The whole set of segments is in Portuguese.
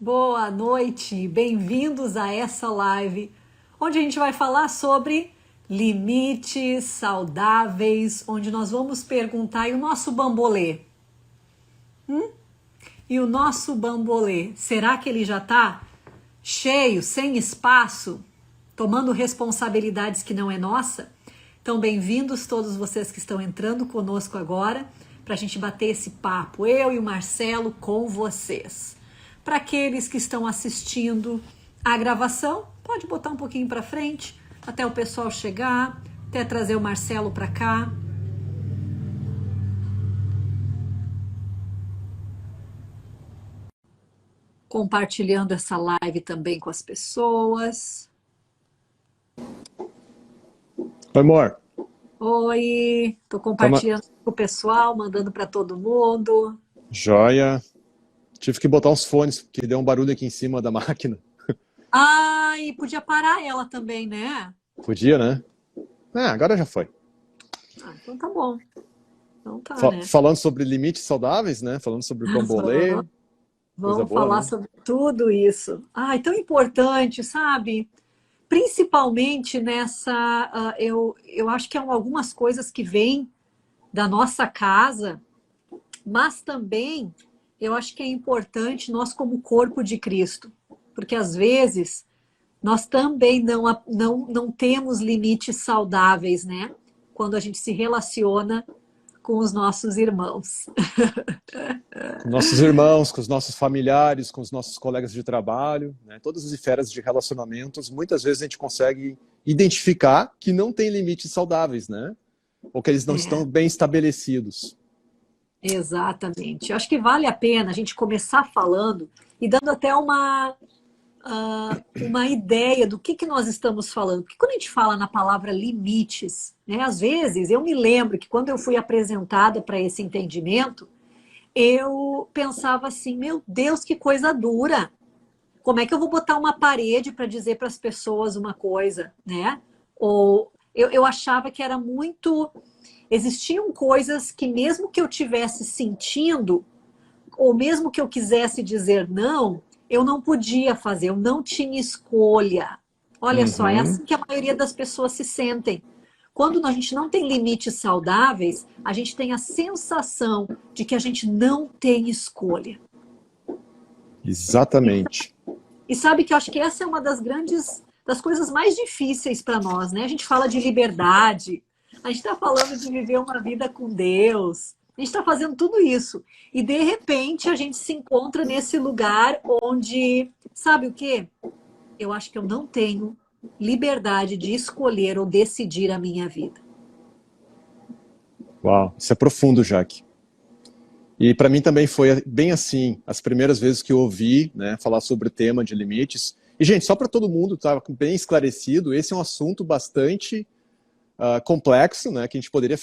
Boa noite, bem-vindos a essa live, onde a gente vai falar sobre limites saudáveis, onde nós vamos perguntar, e o nosso bambolê? E o nosso bambolê, será que ele já está cheio, sem espaço, tomando responsabilidades que não é nossa? Então, bem-vindos todos vocês que estão entrando conosco agora, para a gente bater esse papo, eu e o Marcelo com vocês. Para aqueles que estão assistindo a gravação, pode botar um pouquinho para frente, até o pessoal chegar, até trazer o Marcelo para cá. Compartilhando essa live também com as pessoas. Oi, amor. Oi, tô compartilhando com o pessoal, mandando para todo mundo. Joia. Tive que botar uns fones, porque deu um barulho aqui em cima da máquina. Ah, e podia parar ela também, né? Podia, né? Agora já foi. Ah, então tá bom. Então tá, né? Falando sobre limites saudáveis, né? Falando sobre o bambolê. Vamos boa, falar né? sobre tudo isso. Ai, tão importante, sabe? Principalmente nessa... eu acho que é algumas coisas que vêm da nossa casa, mas também eu acho que é importante nós como corpo de Cristo, porque às vezes nós também não temos limites saudáveis, né? Quando a gente se relaciona com os nossos irmãos. Com nossos irmãos, com os nossos familiares, com os nossos colegas de trabalho, né? Todas as esferas de relacionamentos, muitas vezes a gente consegue identificar que não tem limites saudáveis, né? Ou que eles não estão bem estabelecidos. Exatamente. Eu acho que vale a pena a gente começar falando e dando até uma ideia do que nós estamos falando. Porque quando a gente fala na palavra limites, né, às vezes eu me lembro que quando eu fui apresentada para esse entendimento, eu pensava assim, meu Deus, que coisa dura. Como é que eu vou botar uma parede para dizer para as pessoas uma coisa, né? Ou eu achava que era muito... Existiam coisas que mesmo que eu tivesse sentindo, ou mesmo que eu quisesse dizer não, eu não podia fazer, eu não tinha escolha. Olha só, é assim que a maioria das pessoas se sentem. Quando a gente não tem limites saudáveis, a gente tem a sensação de que a gente não tem escolha. Exatamente. E sabe que eu acho que essa é uma das coisas mais difíceis para nós, né? A gente fala de liberdade, a gente está falando de viver uma vida com Deus, a gente está fazendo tudo isso. E de repente a gente se encontra nesse lugar onde, sabe o quê? Eu acho que eu não tenho liberdade de escolher ou decidir a minha vida. Uau, isso é profundo, Jaque. E para mim também foi bem assim, as primeiras vezes que eu ouvi, né, falar sobre o tema de limites. E, gente, só para todo mundo estar bem esclarecido, esse é um assunto bastante complexo, né, que a gente poderia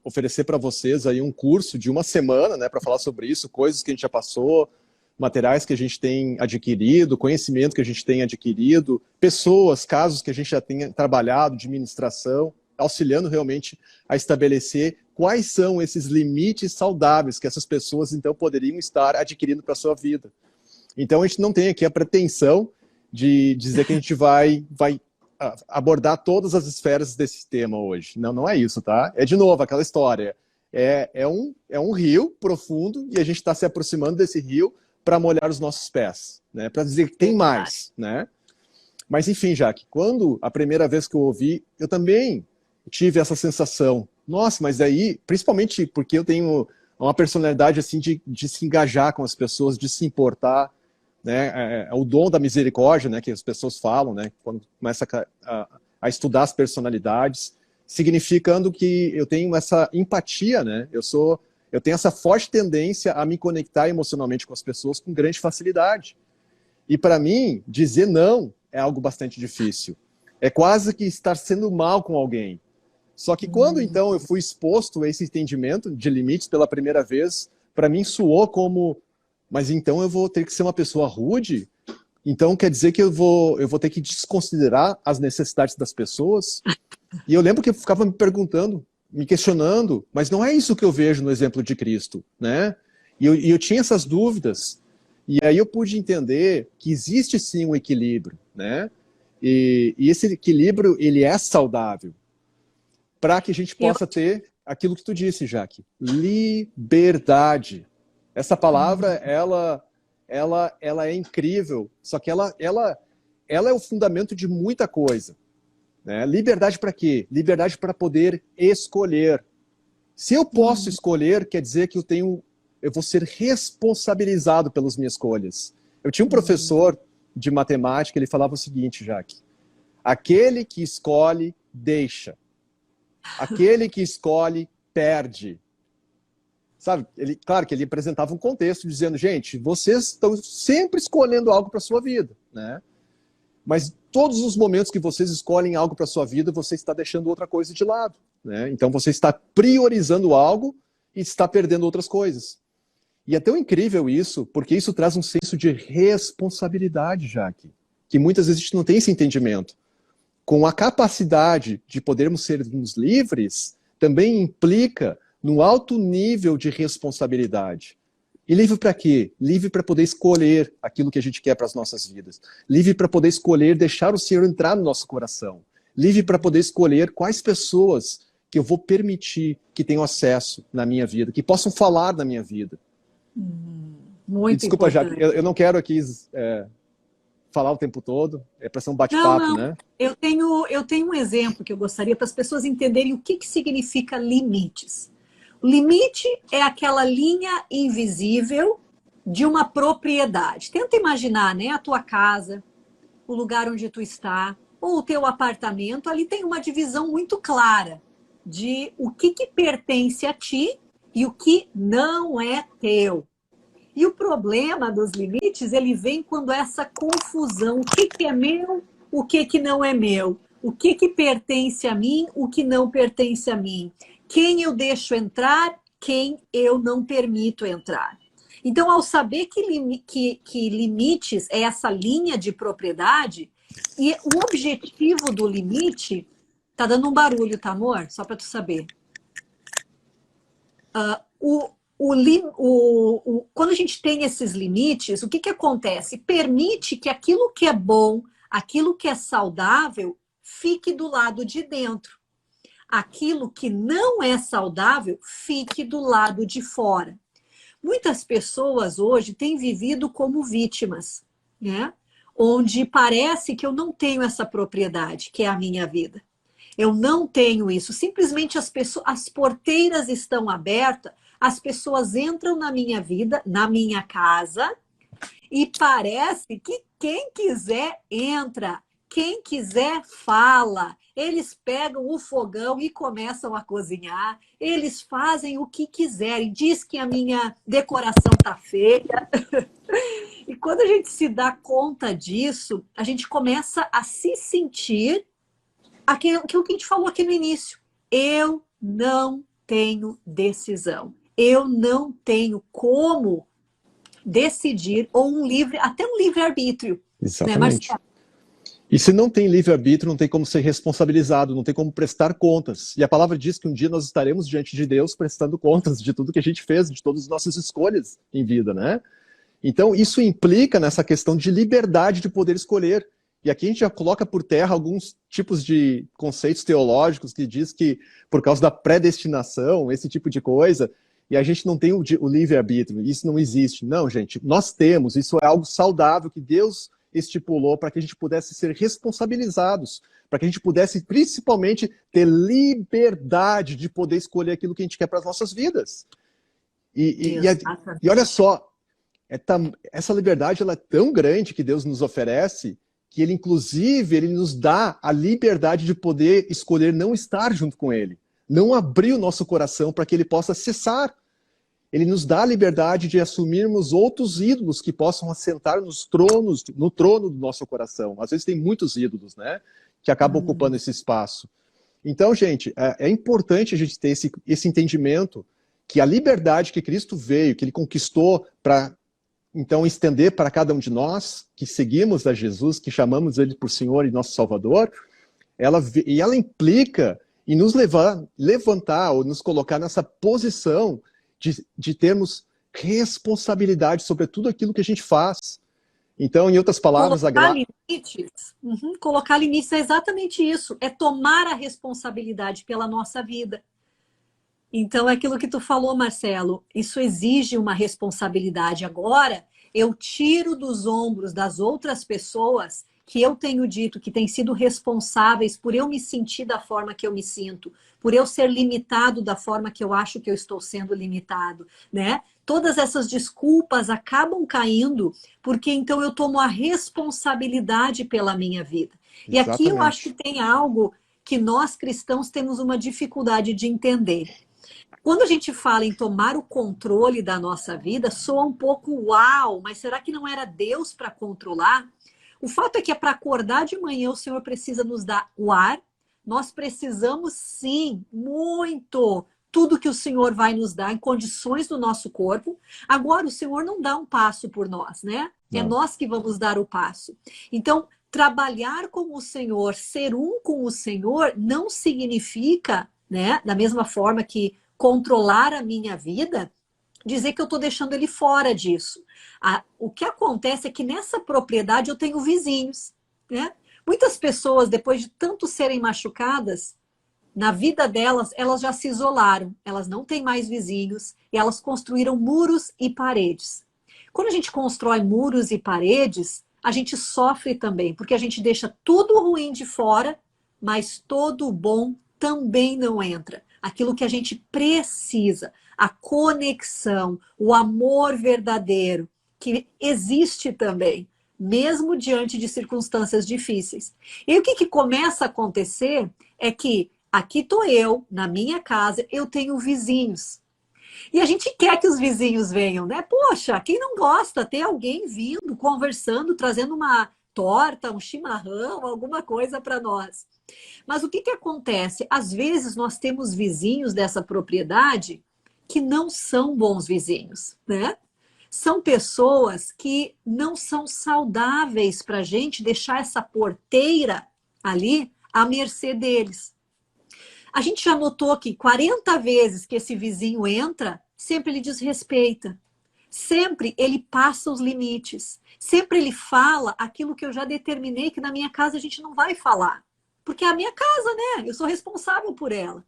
oferecer para vocês aí um curso de uma semana, né, para falar sobre isso, coisas que a gente já passou, materiais que a gente tem adquirido, conhecimento que a gente tem adquirido, pessoas, casos que a gente já tem trabalhado de ministração, auxiliando realmente a estabelecer quais são esses limites saudáveis que essas pessoas, então, poderiam estar adquirindo para a sua vida. Então, a gente não tem aqui a pretensão de dizer que a gente vai abordar todas as esferas desse tema hoje. Não, não é isso, tá? É, de novo, aquela história. É um rio profundo e a gente está se aproximando desse rio para molhar os nossos pés, né? Para dizer que tem mais, né? Mas, enfim, Jaque, quando a primeira vez que eu ouvi, eu também tive essa sensação. Nossa, mas aí, principalmente porque eu tenho uma personalidade assim de se engajar com as pessoas, de se importar, né? É o dom da misericórdia, né, que as pessoas falam, né, quando começa a estudar as personalidades, significando que eu tenho essa empatia, né? Eu tenho essa forte tendência a me conectar emocionalmente com as pessoas com grande facilidade. E para mim, dizer não é algo bastante difícil. É quase que estar sendo mal com alguém. Só que quando, então, eu fui exposto a esse entendimento de limites pela primeira vez, para mim soou como, mas então eu vou ter que ser uma pessoa rude? Então quer dizer que eu vou ter que desconsiderar as necessidades das pessoas? E eu lembro que eu ficava me perguntando, me questionando, mas não é isso que eu vejo no exemplo de Cristo, né? E eu tinha essas dúvidas. E aí eu pude entender que existe sim um equilíbrio, né? E esse equilíbrio, ele é saudável, para que a gente possa ter aquilo que tu disse, Jaque, liberdade. Essa palavra, ela é incrível, só que ela é o fundamento de muita coisa. Né? Liberdade para quê? Liberdade para poder escolher. Se eu posso escolher, quer dizer que eu vou ser responsabilizado pelas minhas escolhas. Eu tinha um professor de matemática, ele falava o seguinte, Jaque, aquele que escolhe, deixa. Aquele que escolhe, perde. Sabe? Claro que ele apresentava um contexto dizendo, gente, vocês estão sempre escolhendo algo para a sua vida, né? Mas todos os momentos que vocês escolhem algo para a sua vida, você está deixando outra coisa de lado, né? Então você está priorizando algo e está perdendo outras coisas. E é tão incrível isso, porque isso traz um senso de responsabilidade, Jaque, que muitas vezes a gente não tem esse entendimento. Com a capacidade de podermos sermos livres, também implica num alto nível de responsabilidade. E livre para quê? Livre para poder escolher aquilo que a gente quer para as nossas vidas. Livre para poder escolher deixar o Senhor entrar no nosso coração. Livre para poder escolher quais pessoas que eu vou permitir que tenham acesso na minha vida, que possam falar na minha vida. Muito e desculpa, importante. Jaque, eu não quero aqui falar o tempo todo, é para ser um bate-papo, né? Eu tenho um exemplo que eu gostaria para as pessoas entenderem o que significa limites. O limite é aquela linha invisível de uma propriedade. Tenta imaginar, né, a tua casa, o lugar onde tu está, ou o teu apartamento, ali tem uma divisão muito clara de o que pertence a ti e o que não é teu. E o problema dos limites, ele vem quando essa confusão, o que é meu, o que não é meu, o que pertence a mim, o que não pertence a mim, quem eu deixo entrar, quem eu não permito entrar. Então, ao saber que limites é essa linha de propriedade, e o objetivo do limite, tá dando um barulho, tá, amor? Só para tu saber. Quando a gente tem esses limites, o que acontece? Permite que aquilo que é bom, aquilo que é saudável, fique do lado de dentro. Aquilo que não é saudável, fique do lado de fora. Muitas pessoas hoje têm vivido como vítimas, né? Onde parece que eu não tenho essa propriedade, que é a minha vida. Eu não tenho isso. Simplesmente as porteiras estão abertas, as pessoas entram na minha vida, na minha casa, e parece que quem quiser entra, quem quiser fala. Eles pegam o fogão e começam a cozinhar, eles fazem o que quiserem, diz que a minha decoração tá feia. E quando a gente se dá conta disso, a gente começa a se sentir aquilo que a gente falou aqui no início. Eu não tenho decisão. Eu não tenho como decidir, ou até um livre-arbítrio. Exatamente. Né? E se não tem livre-arbítrio, não tem como ser responsabilizado, não tem como prestar contas. E a palavra diz que um dia nós estaremos diante de Deus prestando contas de tudo que a gente fez, de todas as nossas escolhas em vida, né? Então, isso implica nessa questão de liberdade de poder escolher. E aqui a gente já coloca por terra alguns tipos de conceitos teológicos que diz que, por causa da predestinação, esse tipo de coisa, e a gente não tem o livre-arbítrio, isso não existe. Não, gente, nós temos, isso é algo saudável que Deus estipulou para que a gente pudesse ser responsabilizados, para que a gente pudesse, principalmente, ter liberdade de poder escolher aquilo que a gente quer para as nossas vidas. E olha só, essa liberdade ela é tão grande que Deus nos oferece, que ele, inclusive, ele nos dá a liberdade de poder escolher não estar junto com ele, não abrir o nosso coração para que ele possa cessar. Ele nos dá a liberdade de assumirmos outros ídolos que possam assentar no trono do nosso coração. Às vezes tem muitos ídolos, né, que acabam ocupando esse espaço. Então, gente, é importante a gente ter esse entendimento que a liberdade que Cristo veio, que ele conquistou para, então, estender para cada um de nós, que seguimos a Jesus, que chamamos ele por Senhor e nosso Salvador, ela implica em nos levantar ou nos colocar nessa posição de termos responsabilidade sobre tudo aquilo que a gente faz. Então, em outras palavras, colocar limites é exatamente isso, é tomar a responsabilidade pela nossa vida. Então, é aquilo que tu falou, Marcelo, isso exige uma responsabilidade. Agora, eu tiro dos ombros das outras pessoas que eu tenho dito que têm sido responsáveis por eu me sentir da forma que eu me sinto, por eu ser limitado da forma que eu acho que eu estou sendo limitado, né? Todas essas desculpas acabam caindo porque então eu tomo a responsabilidade pela minha vida. Exatamente. E aqui eu acho que tem algo que nós cristãos temos uma dificuldade de entender. Quando a gente fala em tomar o controle da nossa vida, soa um pouco uau, mas será que não era Deus para controlar? O fato é que para acordar de manhã o Senhor precisa nos dar o ar. Nós precisamos sim, muito, tudo que o Senhor vai nos dar em condições do nosso corpo. Agora o Senhor não dá um passo por nós, né? Não. É nós que vamos dar o passo. Então, trabalhar com o Senhor, ser um com o Senhor, não significa, né, da mesma forma que controlar a minha vida, dizer que eu estou deixando ele fora disso. O que acontece é que nessa propriedade eu tenho vizinhos, né? Muitas pessoas, depois de tanto serem machucadas, na vida delas, elas já se isolaram, elas não têm mais vizinhos e elas construíram muros e paredes. Quando a gente constrói muros e paredes, a gente sofre também, porque a gente deixa tudo ruim de fora, mas todo o bom também não entra. Aquilo que a gente precisa, a conexão, o amor verdadeiro, que existe também, mesmo diante de circunstâncias difíceis. E o que começa a acontecer é que aqui estou eu, na minha casa, eu tenho vizinhos. E a gente quer que os vizinhos venham, né? Poxa, quem não gosta? Ter alguém vindo, conversando, trazendo uma torta, um chimarrão, alguma coisa para nós. Mas o que acontece? Às vezes nós temos vizinhos dessa propriedade que não são bons vizinhos, né? São pessoas que não são saudáveis para a gente deixar essa porteira ali à mercê deles. A gente já notou que 40 vezes que esse vizinho entra, sempre ele desrespeita. Sempre ele passa os limites. Sempre ele fala aquilo que eu já determinei que na minha casa a gente não vai falar. Porque é a minha casa, né? Eu sou responsável por ela.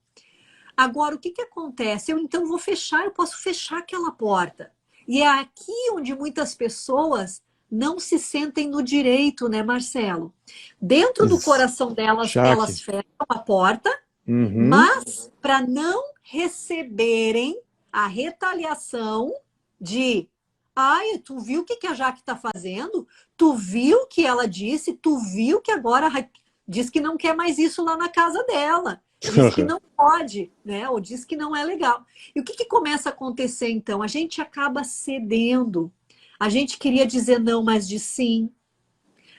Agora, o que acontece? Eu então vou fechar, eu posso fechar aquela porta. E é aqui onde muitas pessoas não se sentem no direito, né, Marcelo? Dentro do coração delas, elas fecham a porta, mas para não receberem a retaliação de ai, tu viu o que a Jaque está fazendo? Tu viu o que ela disse? Tu viu que agora diz que não quer mais isso lá na casa dela. Diz que não pode, né? Ou diz que não é legal. E o que começa a acontecer, então? A gente acaba cedendo. A gente queria dizer não, mas de sim.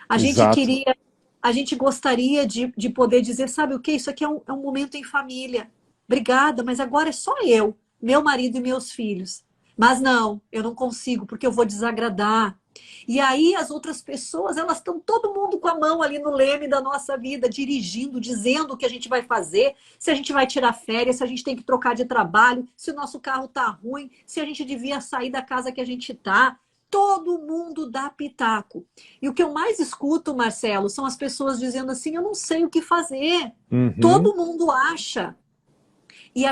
A gente gostaria de poder dizer, sabe o que? Isso aqui é um momento em família. Obrigada, mas agora é só eu, meu marido e meus filhos. Mas não, eu não consigo, porque eu vou desagradar. E aí as outras pessoas, elas estão todo mundo com a mão ali no leme da nossa vida, dirigindo, dizendo o que a gente vai fazer, se a gente vai tirar férias, se a gente tem que trocar de trabalho, se o nosso carro tá ruim, se a gente devia sair da casa que a gente tá. Todo mundo dá pitaco. E o que eu mais escuto, Marcelo, são as pessoas dizendo assim, eu não sei o que fazer. Todo mundo acha. E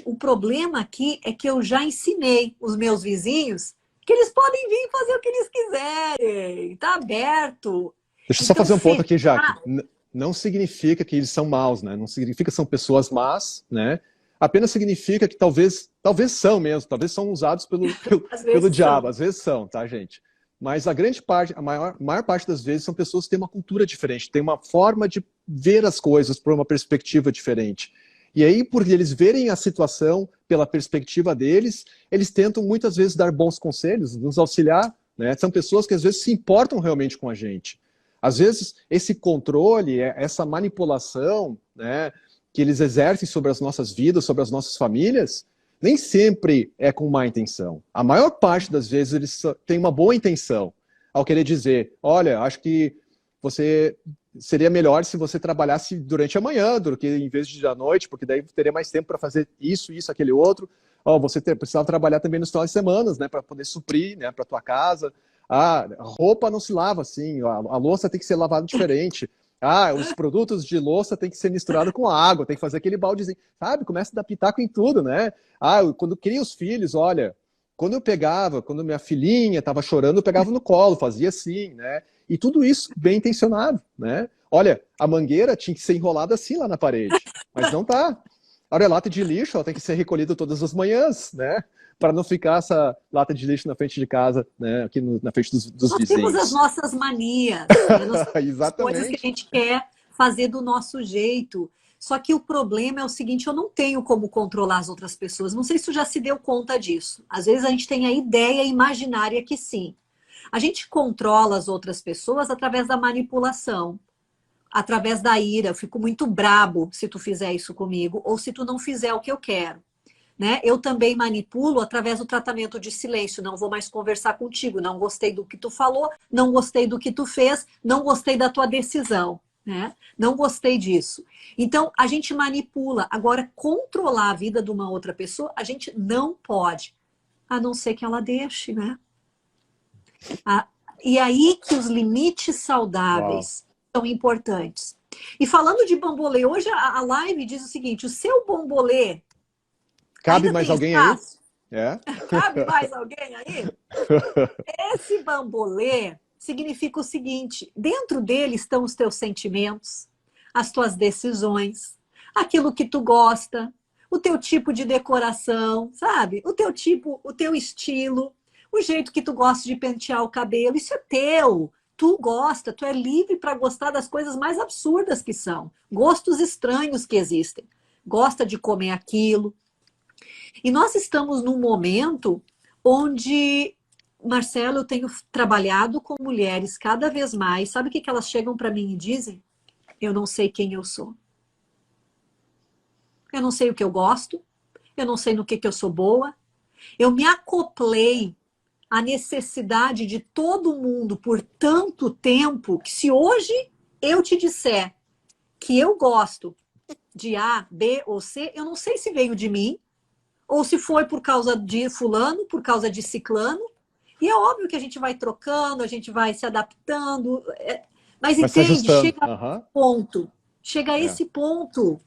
o problema aqui é que eu já ensinei os meus vizinhos que eles podem vir fazer o que eles quiserem. Tá aberto. Deixa eu só fazer um ponto aqui, Jaque. Não significa que eles são maus, né? Não significa que são pessoas más, né? Apenas significa que talvez são mesmo, talvez são usados pelo diabo. Às vezes são, tá, gente? Mas a grande parte, a maior parte das vezes são pessoas que têm uma cultura diferente, têm uma forma de ver as coisas por uma perspectiva diferente. E aí, por eles verem a situação pela perspectiva deles, eles tentam muitas vezes dar bons conselhos, nos auxiliar, né? São pessoas que às vezes se importam realmente com a gente. Às vezes, esse controle, essa manipulação, né, que eles exercem sobre as nossas vidas, sobre as nossas famílias, nem sempre é com má intenção. A maior parte das vezes eles têm uma boa intenção ao querer dizer, olha, acho que você seria melhor se você trabalhasse durante a manhã, do que em vez de à noite, porque daí teria mais tempo para fazer isso, aquele outro. Ó, você precisava trabalhar também nos finais de semana, né, para poder suprir, né, para tua casa. Ah, a roupa não se lava assim, a louça tem que ser lavada diferente. Ah, os produtos de louça tem que ser misturado com água, tem que fazer aquele baldezinho, sabe? Começa a dar pitaco em tudo, né? Ah, quando cria os filhos, olha, quando minha filhinha estava chorando, eu pegava no colo, fazia assim, né? E tudo isso bem intencionado, né? Olha, a mangueira tinha que ser enrolada assim lá na parede, mas não tá. Olha, a lata de lixo ela tem que ser recolhida todas as manhãs, né? Para não ficar essa lata de lixo na frente de casa, né? Aqui na frente dos Nós temos as vizinhos. nossas manias, né? Nós temos as coisas que a Exatamente. gente quer fazer do nosso jeito. Só que o problema é o seguinte, eu não tenho como controlar as outras pessoas. Não sei se tu já se deu conta disso. Às vezes a gente tem a ideia imaginária que sim. A gente controla as outras pessoas através da manipulação, através da ira. Eu fico muito brabo se tu fizer isso comigo ou se tu não fizer o que eu quero. Né? Eu também manipulo através do tratamento de silêncio. Não vou mais conversar contigo. Não gostei do que tu falou, não gostei do que tu fez, não gostei da tua decisão. Né? Não gostei disso. Então, a gente manipula. Agora, controlar a vida de uma outra pessoa, a gente não pode. A não ser que ela deixe, né? E aí que os limites Uau. saudáveis são importantes. E falando de bambolê, hoje a live diz o seguinte, o seu bambolê Cabe ainda mais tem alguém aí? espaço? É? Cabe mais alguém aí? Esse bambolê significa o seguinte: dentro dele estão os teus sentimentos, as tuas decisões, aquilo que tu gosta, o teu tipo de decoração, sabe? O teu tipo, o teu estilo, o jeito que tu gosta de pentear o cabelo. Isso é teu. Tu gosta, tu é livre para gostar das coisas mais absurdas que são, gostos estranhos que existem. Gosta de comer aquilo. E nós estamos num momento onde, Marcelo, eu tenho trabalhado com mulheres cada vez mais. Sabe o que elas chegam para mim e dizem? Eu não sei quem eu sou. Eu não sei o que eu gosto. Eu não sei no que eu sou boa. Eu me acoplei à necessidade de todo mundo por tanto tempo que se hoje eu te disser que eu gosto de A, B ou C, eu não sei se veio de mim, ou se foi por causa de fulano, por causa de ciclano. E é óbvio que a gente vai trocando, a gente vai se adaptando. Mas Vai se entende, ajustando. chega a Aham. esse ponto. Chega a É. esse ponto.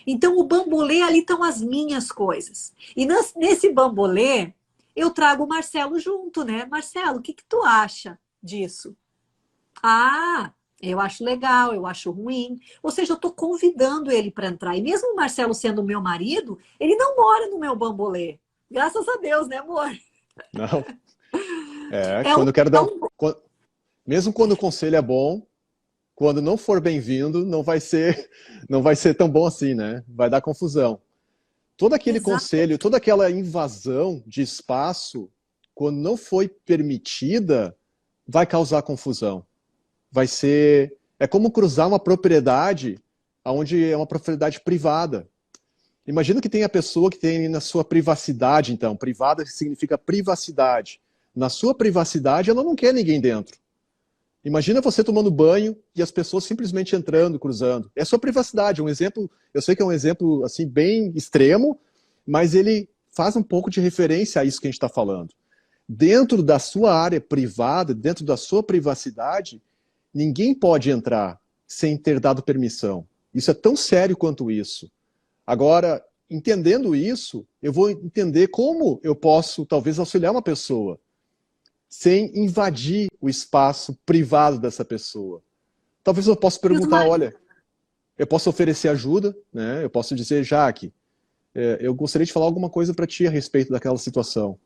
Então, o bambolê, ali estão as minhas coisas. E nesse bambolê, eu trago o Marcelo junto, né? Marcelo, o que tu acha disso? Ah, eu acho legal, eu acho ruim. Ou seja, eu estou convidando ele para entrar. E mesmo o Marcelo sendo meu marido, ele não mora no meu bambolê. Graças a Deus, né, amor? Não. É, É um, quando eu quero é dar. um... Mesmo quando o conselho é bom, quando não for bem-vindo, não vai ser tão bom assim, né? Vai dar confusão. Todo aquele Exato. conselho, toda aquela invasão de espaço, quando não foi permitida, vai causar confusão. Vai ser. É como cruzar uma propriedade onde é uma propriedade privada. Imagina que tem a pessoa que tem na sua privacidade, então. Privada significa privacidade. Na sua privacidade, ela não quer ninguém dentro. Imagina você tomando banho e as pessoas simplesmente entrando, cruzando. É sua privacidade, um exemplo, eu sei que é um exemplo assim bem extremo, mas ele faz um pouco de referência a isso que a gente está falando. Dentro da sua área privada, dentro da sua privacidade, ninguém pode entrar sem ter dado permissão. Isso é tão sério quanto isso. Agora, entendendo isso, eu vou entender como eu posso, talvez, auxiliar uma pessoa sem invadir o espaço privado dessa pessoa. Talvez eu possa E os perguntar, mar... olha, eu posso oferecer ajuda, né? Eu posso dizer, Jaque, eu gostaria de falar alguma coisa para ti a respeito daquela situação.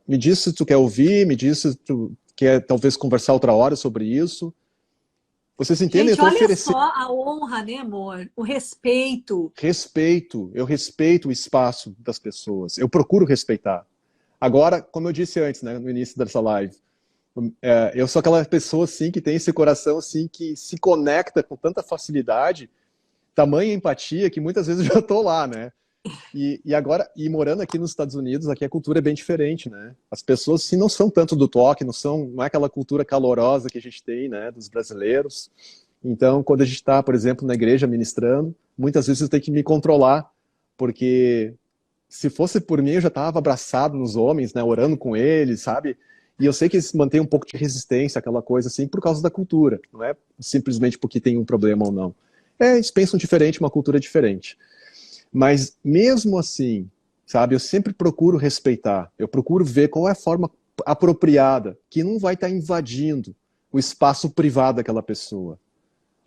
Me diz se tu quer ouvir, me diz se tu quer talvez conversar outra hora sobre isso. Vocês entendem? Eu Gente, estou olha oferecendo só a honra, né, amor? O respeito. respeito, eu respeito o espaço das pessoas, eu procuro respeitar. Agora, como eu disse antes, né, no início dessa live, eu sou aquela pessoa assim que tem esse coração assim que se conecta com tanta facilidade, tamanha empatia que muitas vezes eu já estou lá, né? E agora, e morando aqui nos Estados Unidos, aqui a cultura é bem diferente, né? As pessoas sim não são tanto do toque, não é aquela cultura calorosa que a gente tem, né, dos brasileiros. Então, quando a gente está, por exemplo, na igreja ministrando, muitas vezes eu tenho que me controlar, porque se fosse por mim, eu já estava abraçado nos homens, né, orando com eles, sabe? E eu sei que eles mantêm um pouco de resistência, aquela coisa assim, por causa da cultura. Não é simplesmente porque tem um problema ou não. Eles pensam diferente, uma cultura diferente. Mas mesmo assim, sabe, eu sempre procuro respeitar. Eu procuro ver qual é a forma apropriada, que não vai estar invadindo o espaço privado daquela pessoa.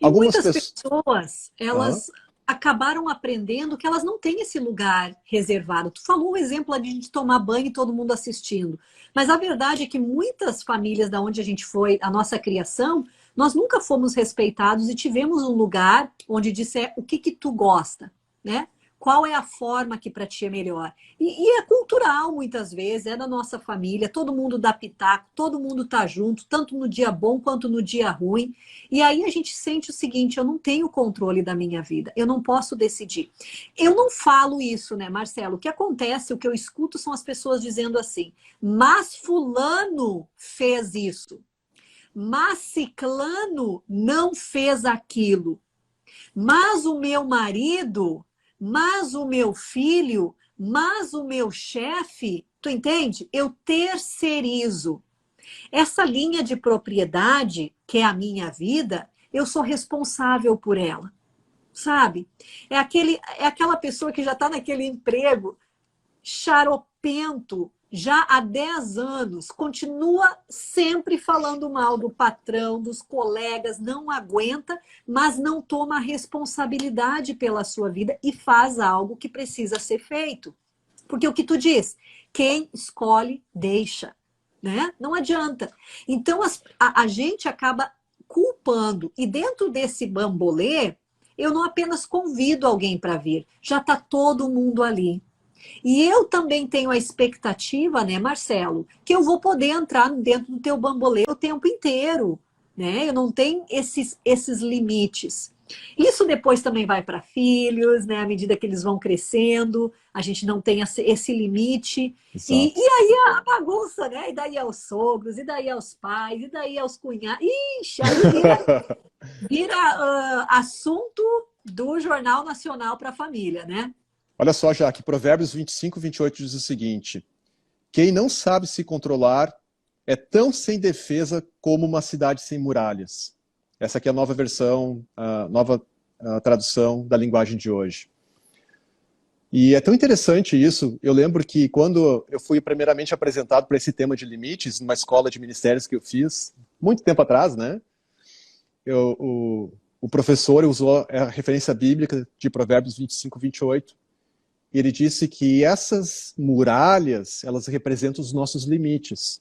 E muitas pessoas, elas acabaram aprendendo que elas não têm esse lugar reservado. Tu falou o exemplo ali de tomar banho e todo mundo assistindo. Mas a verdade é que muitas famílias da onde a gente foi, a nossa criação, nós nunca fomos respeitados e tivemos um lugar onde disser o que tu gosta, né? Qual é a forma que para ti é melhor? E é cultural, muitas vezes, é da nossa família, todo mundo dá pitaco, todo mundo tá junto, tanto no dia bom quanto no dia ruim. E aí a gente sente o seguinte, eu não tenho controle da minha vida, eu não posso decidir. Eu não falo isso, né, Marcelo? O que acontece, o que eu escuto são as pessoas dizendo assim, mas fulano fez isso, mas ciclano não fez aquilo, mas o meu marido... mas o meu filho, mas o meu chefe, tu entende? Eu terceirizo. Essa linha de propriedade, que é a minha vida, eu sou responsável por ela, sabe? É aquela pessoa que já está naquele emprego xaropento, já há 10 anos, continua sempre falando mal do patrão, dos colegas, não aguenta, mas não toma a responsabilidade pela sua vida e faz algo que precisa ser feito. Porque o que tu diz, quem escolhe, deixa, né? Não adianta. Então, a gente acaba culpando. E dentro desse bambolê, eu não apenas convido alguém para vir, já está todo mundo ali. E eu também tenho a expectativa, né, Marcelo, que eu vou poder entrar dentro do teu bambolê o tempo inteiro, né? Eu não tenho esses limites. Isso depois também vai para filhos, né? À medida que eles vão crescendo, a gente não tem esse limite. E aí a bagunça, né? E daí aos sogros, e daí aos pais, e daí aos cunhados. Ixi, aí vira assunto do Jornal Nacional para a família, né? Olha só, Jaque, Provérbios 25, 28 diz o seguinte: quem não sabe se controlar é tão sem defesa como uma cidade sem muralhas. Essa aqui é a nova versão, a nova tradução da linguagem de hoje. E é tão interessante isso. Eu lembro que quando eu fui primeiramente apresentado para esse tema de limites, numa escola de ministérios que eu fiz, muito tempo atrás, né? O professor usou a referência bíblica de Provérbios 25, 28. E ele disse que essas muralhas, elas representam os nossos limites.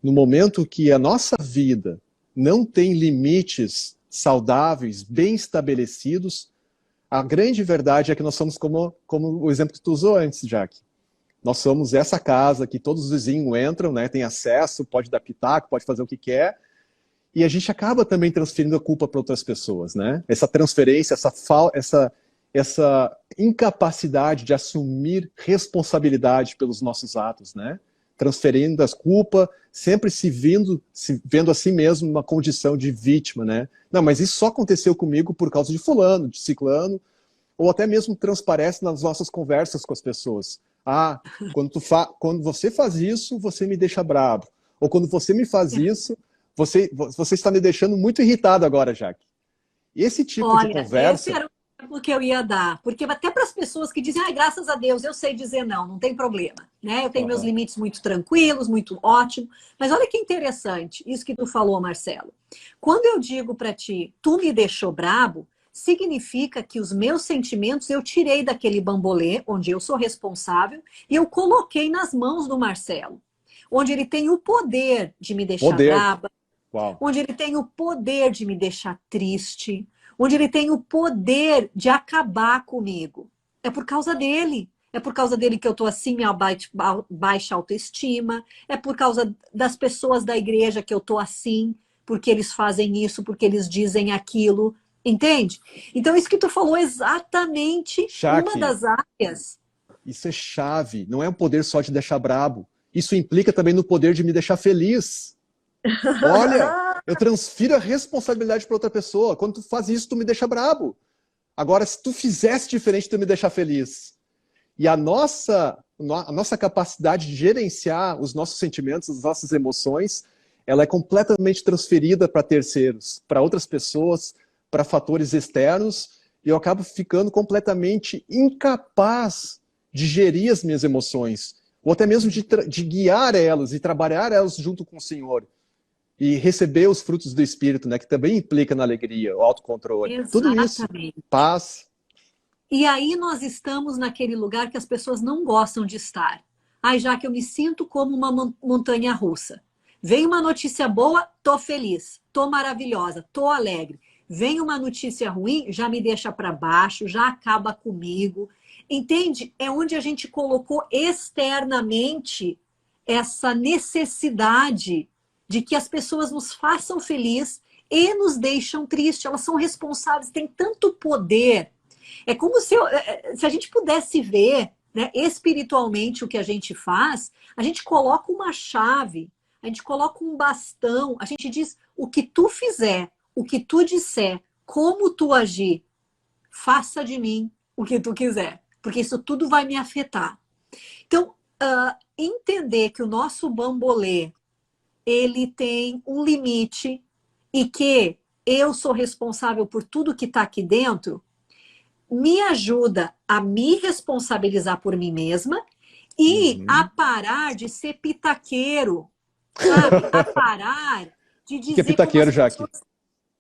No momento que a nossa vida não tem limites saudáveis, bem estabelecidos, a grande verdade é que nós somos como o exemplo que tu usou antes, Jaque. Nós somos essa casa que todos os vizinhos entram, né, tem acesso, pode dar pitaco, pode fazer o que quer, e a gente acaba também transferindo a culpa para outras pessoas, né? Essa transferência, essa incapacidade de assumir responsabilidade pelos nossos atos, né? Transferindo as culpas, sempre se vendo a si mesmo numa condição de vítima, né? Não, mas isso só aconteceu comigo por causa de fulano, de ciclano, ou até mesmo transparece nas nossas conversas com as pessoas. Ah, quando você faz isso, você me deixa bravo. Ou quando você me faz isso, você está me deixando muito irritado agora, Jaque. Esse tipo de conversa... Esse era o que eu ia dar. Porque até para as pessoas que dizem, graças a Deus, eu sei dizer não, não tem problema. Né? Eu tenho meus limites muito tranquilos, muito ótimo. Mas olha que interessante, isso que tu falou, Marcelo. Quando eu digo para ti, tu me deixou brabo, significa que os meus sentimentos eu tirei daquele bambolê, onde eu sou responsável, e eu coloquei nas mãos do Marcelo. Onde ele tem o poder de me deixar braba, onde ele tem o poder de me deixar triste, onde ele tem o poder de acabar comigo. É por causa dele. É por causa dele que eu estou assim, minha baixa autoestima. É por causa das pessoas da igreja que eu estou assim, porque eles fazem isso, porque eles dizem aquilo. Entende? Então, isso que tu falou é exatamente uma das áreas. Isso é chave. Não é um poder só de deixar brabo. Isso implica também no poder de me deixar feliz. Olha, eu transfiro a responsabilidade para outra pessoa. Quando tu faz isso, tu me deixa brabo. Agora, se tu fizesse diferente, tu me deixa feliz. E a nossa a nossa capacidade de gerenciar os nossos sentimentos, as nossas emoções, ela é completamente transferida para terceiros, para outras pessoas, para fatores externos, e eu acabo ficando completamente incapaz de gerir as minhas emoções, ou até mesmo de guiar elas e trabalhar elas junto com o Senhor. E receber os frutos do Espírito, né, que também implica na alegria, o autocontrole. Tudo isso, Exatamente. paz. E aí nós estamos naquele lugar que as pessoas não gostam de estar. Ai, já que eu me sinto como uma montanha russa. Vem uma notícia boa, tô feliz, tô maravilhosa, tô alegre. Vem uma notícia ruim, já me deixa para baixo, já acaba comigo. Entende? É onde a gente colocou externamente essa necessidade de que as pessoas nos façam feliz e nos deixam tristes. Elas são responsáveis, têm tanto poder. É como se a gente pudesse ver, né, espiritualmente o que a gente faz, a gente coloca uma chave, a gente coloca um bastão, a gente diz o que tu fizer, o que tu disser, como tu agir, faça de mim o que tu quiser, porque isso tudo vai me afetar. Então, entender que o nosso bambolê, ele tem um limite e que eu sou responsável por tudo que está aqui dentro, me ajuda a me responsabilizar por mim mesma e a parar de ser pitaqueiro, sabe? A parar de Que é dizer pitaqueiro, Jaque?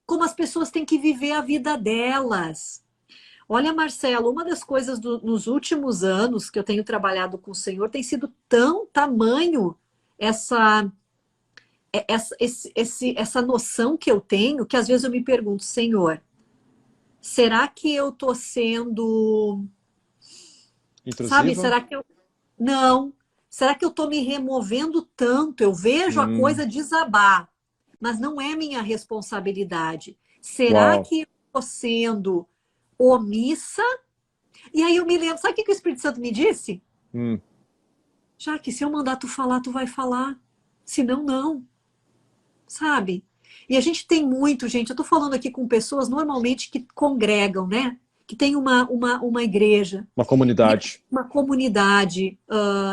como as pessoas têm que viver a vida delas. Olha, Marcelo, uma das coisas nos últimos anos que eu tenho trabalhado com o Senhor tem sido tão tamanho essa noção que eu tenho, que às vezes eu me pergunto, Senhor, será que eu tô sendo... Intrusiva? Sabe, será que eu... Não. Será que eu tô me removendo tanto? Eu vejo a coisa desabar, mas não é minha responsabilidade. Será Uau. que eu tô sendo omissa? E aí eu me lembro, sabe o que o Espírito Santo me disse? Já que se eu mandar tu falar, tu vai falar. Se não, não. Sabe? E a gente tem muito, gente, eu tô falando aqui com pessoas normalmente que congregam, né? Que tem uma igreja. Uma comunidade. Uma comunidade,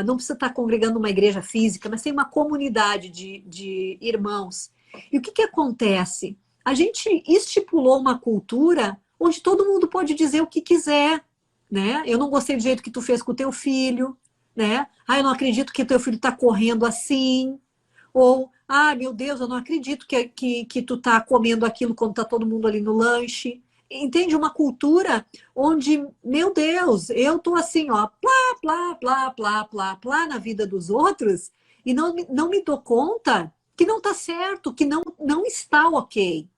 não precisa estar congregando numa igreja física, mas tem uma comunidade de irmãos. E o que acontece? A gente estipulou uma cultura onde todo mundo pode dizer o que quiser, né? Eu não gostei do jeito que tu fez com o teu filho, né? Ah, eu não acredito que teu filho está correndo assim. Ou, ah, meu Deus, eu não acredito que tu tá comendo aquilo quando tá todo mundo ali no lanche. Entende? Uma cultura onde, meu Deus, eu tô assim, ó, plá, plá, plá, plá, plá, plá na vida dos outros e não me dou conta que não tá certo, que não está ok.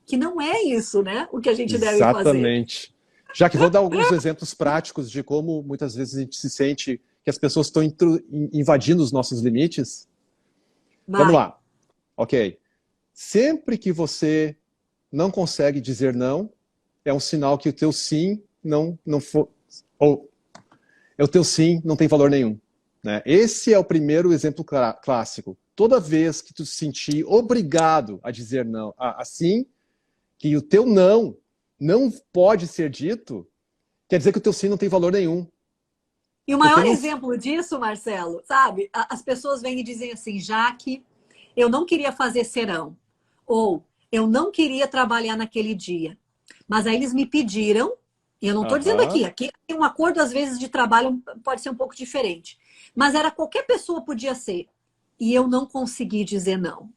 Que não é isso, né? O que a gente deve fazer. Exatamente. Já que vou dar alguns exemplos práticos de como muitas vezes a gente se sente que as pessoas estão invadindo os nossos limites. Vamos lá. Ok. Sempre que você não consegue dizer não, é um sinal que o teu sim não for, ou o teu sim não tem valor nenhum, né? Esse é o primeiro exemplo clássico. Toda vez que tu se sentir obrigado a dizer não, assim, que o teu não pode ser dito, quer dizer que o teu sim não tem valor nenhum. E o maior exemplo disso, Marcelo, sabe? As pessoas vêm e dizem assim, Jaque, eu não queria fazer serão, ou eu não queria trabalhar naquele dia. Mas aí eles me pediram, e eu não estou dizendo aqui tem um acordo, às vezes, de trabalho pode ser um pouco diferente. Mas era qualquer pessoa podia ser. E eu não consegui dizer não.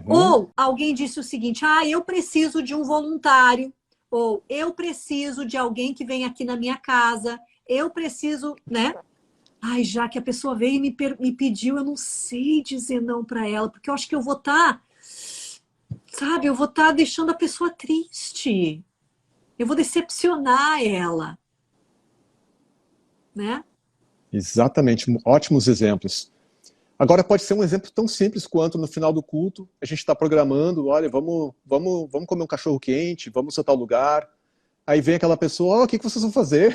Ou alguém disse o seguinte, eu preciso de um voluntário, ou eu preciso de alguém que venha aqui na minha casa, eu preciso, né? Ai, já que a pessoa veio e me pediu, eu não sei dizer não para ela, porque eu acho que eu vou estar, sabe, eu vou estar deixando a pessoa triste. Eu vou decepcionar ela. Né? Exatamente, ótimos exemplos. Agora pode ser um exemplo tão simples quanto no final do culto, a gente está programando, olha, vamos comer um cachorro quente, vamos a tal lugar. Aí vem aquela pessoa, o que vocês vão fazer?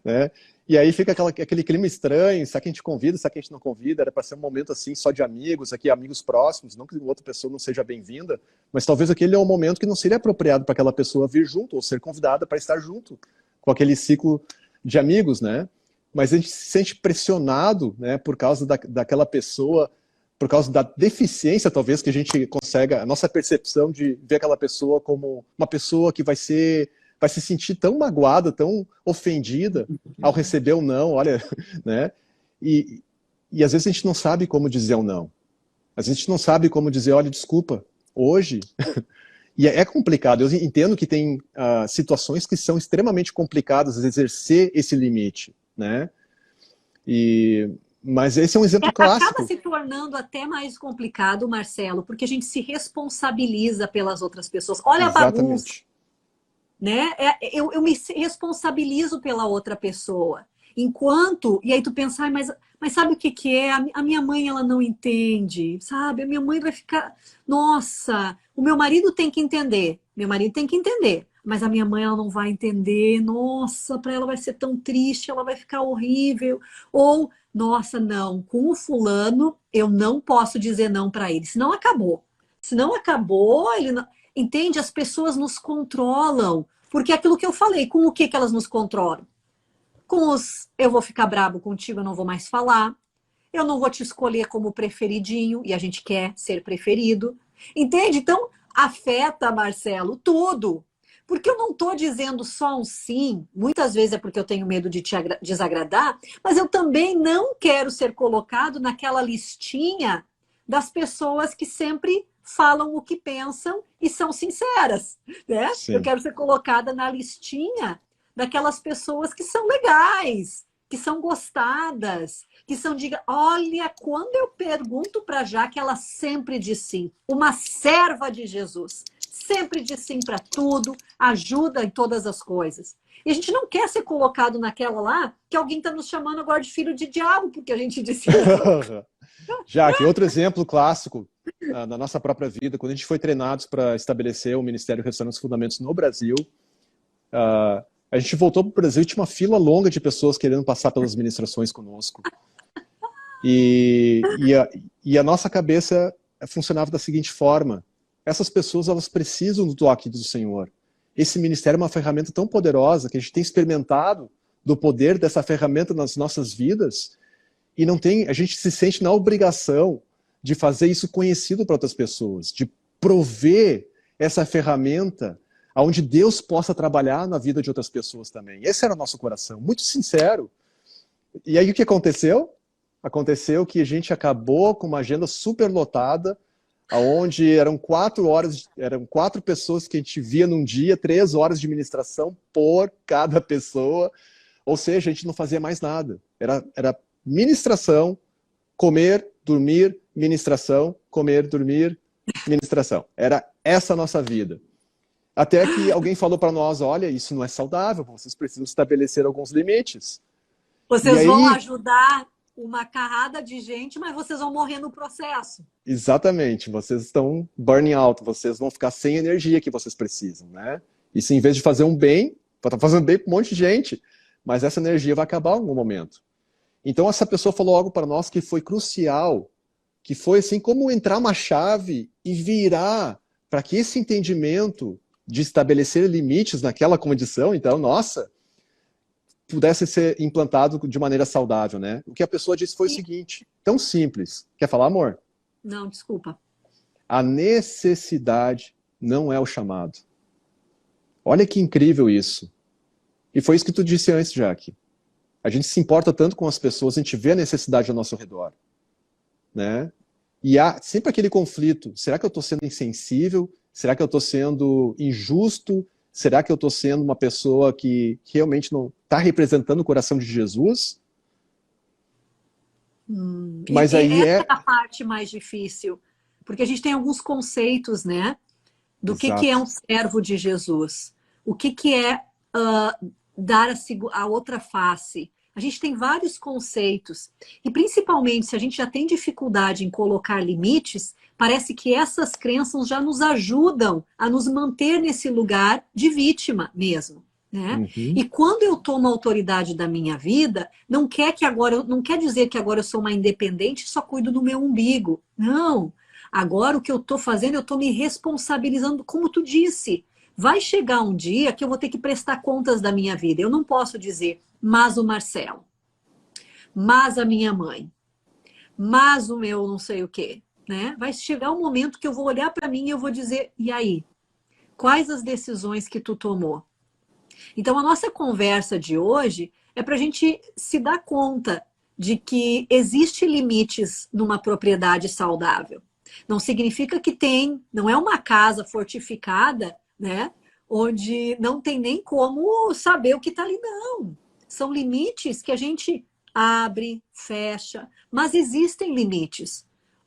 Né? E aí fica aquele clima estranho, será que a gente convida, será que a gente não convida? Era para ser um momento assim só de amigos, aqui amigos próximos, não que outra pessoa não seja bem-vinda, mas talvez aquele é um momento que não seria apropriado para aquela pessoa vir junto ou ser convidada para estar junto com aquele ciclo de amigos, né? mas a gente se sente pressionado, né, por causa daquela pessoa, por causa da deficiência, talvez, que a gente consegue, a nossa percepção de ver aquela pessoa como uma pessoa que vai se sentir tão magoada, tão ofendida ao receber o não, olha, né? E às vezes a gente não sabe como dizer o não. Às vezes a gente não sabe como dizer, olha, desculpa, hoje... E é complicado, eu entendo que tem situações que são extremamente complicadas de exercer esse limite, né? Mas esse é um exemplo clássico. Acaba se tornando até mais complicado, Marcelo, porque a gente se responsabiliza pelas outras pessoas. Olha a bagunça, né? Eu me responsabilizo pela outra pessoa. Enquanto, e aí tu pensa, mas sabe o que que é? A minha mãe, ela não entende, sabe? A minha mãe vai ficar, nossa, o meu marido tem que entender, mas a minha mãe, ela não vai entender, nossa, para ela vai ser tão triste, ela vai ficar horrível. Ou, nossa, não, com o fulano, eu não posso dizer não para ele, senão acabou. Senão acabou, ele não... Entende? As pessoas nos controlam, porque é aquilo que eu falei, com o que elas nos controlam? Com os, eu vou ficar brabo contigo, eu não vou mais falar. Eu não vou te escolher como preferidinho, e a gente quer ser preferido. Entende? Então, afeta, Marcelo, tudo. Porque eu não estou dizendo só um sim, muitas vezes é porque eu tenho medo de te desagradar, mas eu também não quero ser colocado naquela listinha das pessoas que sempre falam o que pensam e são sinceras, né? Sim. Eu quero ser colocada na listinha daquelas pessoas que são legais, que são gostadas, que são, diga, olha, quando eu pergunto para Jaque, ela sempre diz sim. Uma serva de Jesus, sempre diz sim para tudo, ajuda em todas as coisas. E a gente não quer ser colocado naquela lá que alguém está nos chamando agora de filho de diabo, porque a gente disse isso. Jaque, outro exemplo clássico da nossa própria vida, quando a gente foi treinados para estabelecer o Ministério Restaurando os Fundamentos no Brasil, a gente voltou para o Brasil e tinha uma fila longa de pessoas querendo passar pelas ministrações conosco. E a nossa cabeça funcionava da seguinte forma: essas pessoas, elas precisam do toque do Senhor. Esse ministério é uma ferramenta tão poderosa que a gente tem experimentado do poder dessa ferramenta nas nossas vidas e a gente se sente na obrigação de fazer isso conhecido para outras pessoas, de prover essa ferramenta onde Deus possa trabalhar na vida de outras pessoas também. Esse era o nosso coração, muito sincero. E aí o que aconteceu? Aconteceu que a gente acabou com uma agenda super lotada, onde eram 4 pessoas que a gente via num dia, 3 horas de ministração por cada pessoa. Ou seja, a gente não fazia mais nada. Era ministração, comer, dormir, ministração, comer, dormir, ministração. Era essa a nossa vida. Até que alguém falou para nós, olha, isso não é saudável, vocês precisam estabelecer alguns limites. Vocês vão ajudar uma carrada de gente, mas vocês vão morrer no processo. Exatamente, vocês estão burning out, vocês vão ficar sem energia que vocês precisam, né? Isso, em vez de fazer um bem, vai estar fazendo bem para um monte de gente, mas essa energia vai acabar em algum momento. Então essa pessoa falou algo para nós que foi crucial, que foi assim como entrar uma chave e virar para que esse entendimento de estabelecer limites naquela condição, então, nossa, pudesse ser implantado de maneira saudável, né? O que a pessoa disse foi o seguinte, tão simples. Quer falar, amor? Não, desculpa. A necessidade não é o chamado. Olha que incrível isso. E foi isso que tu disse antes, Jaque. A gente se importa tanto com as pessoas, a gente vê a necessidade ao nosso redor, né? E há sempre aquele conflito. Será que eu estou sendo insensível? Será que eu estou sendo injusto? Será que eu estou sendo uma pessoa que realmente não está representando o coração de Jesus? Mas aí essa é a parte mais difícil, porque a gente tem alguns conceitos, né? Do que é um servo de Jesus. O que é dar a outra face. A gente tem vários conceitos. E principalmente, se a gente já tem dificuldade em colocar limites, parece que essas crenças já nos ajudam a nos manter nesse lugar de vítima mesmo. Né? Uhum. E quando eu tomo a autoridade da minha vida, não quer dizer que agora eu sou uma independente e só cuido do meu umbigo. Não. Agora o que eu estou fazendo, eu estou me responsabilizando, como tu disse. Vai chegar um dia que eu vou ter que prestar contas da minha vida. Eu não posso dizer, mas o Marcelo. mas a minha mãe, mas o meu não sei o quê, né? Vai chegar um momento que eu vou olhar para mim e eu vou dizer, e aí? Quais as decisões que tu tomou? Então, a nossa conversa de hoje é para a gente se dar conta de que existe limites numa propriedade saudável. Não significa que tem, não é uma casa fortificada, né? Onde não tem nem como saber o que está ali, não. São limites que a gente abre, fecha, mas existem limites.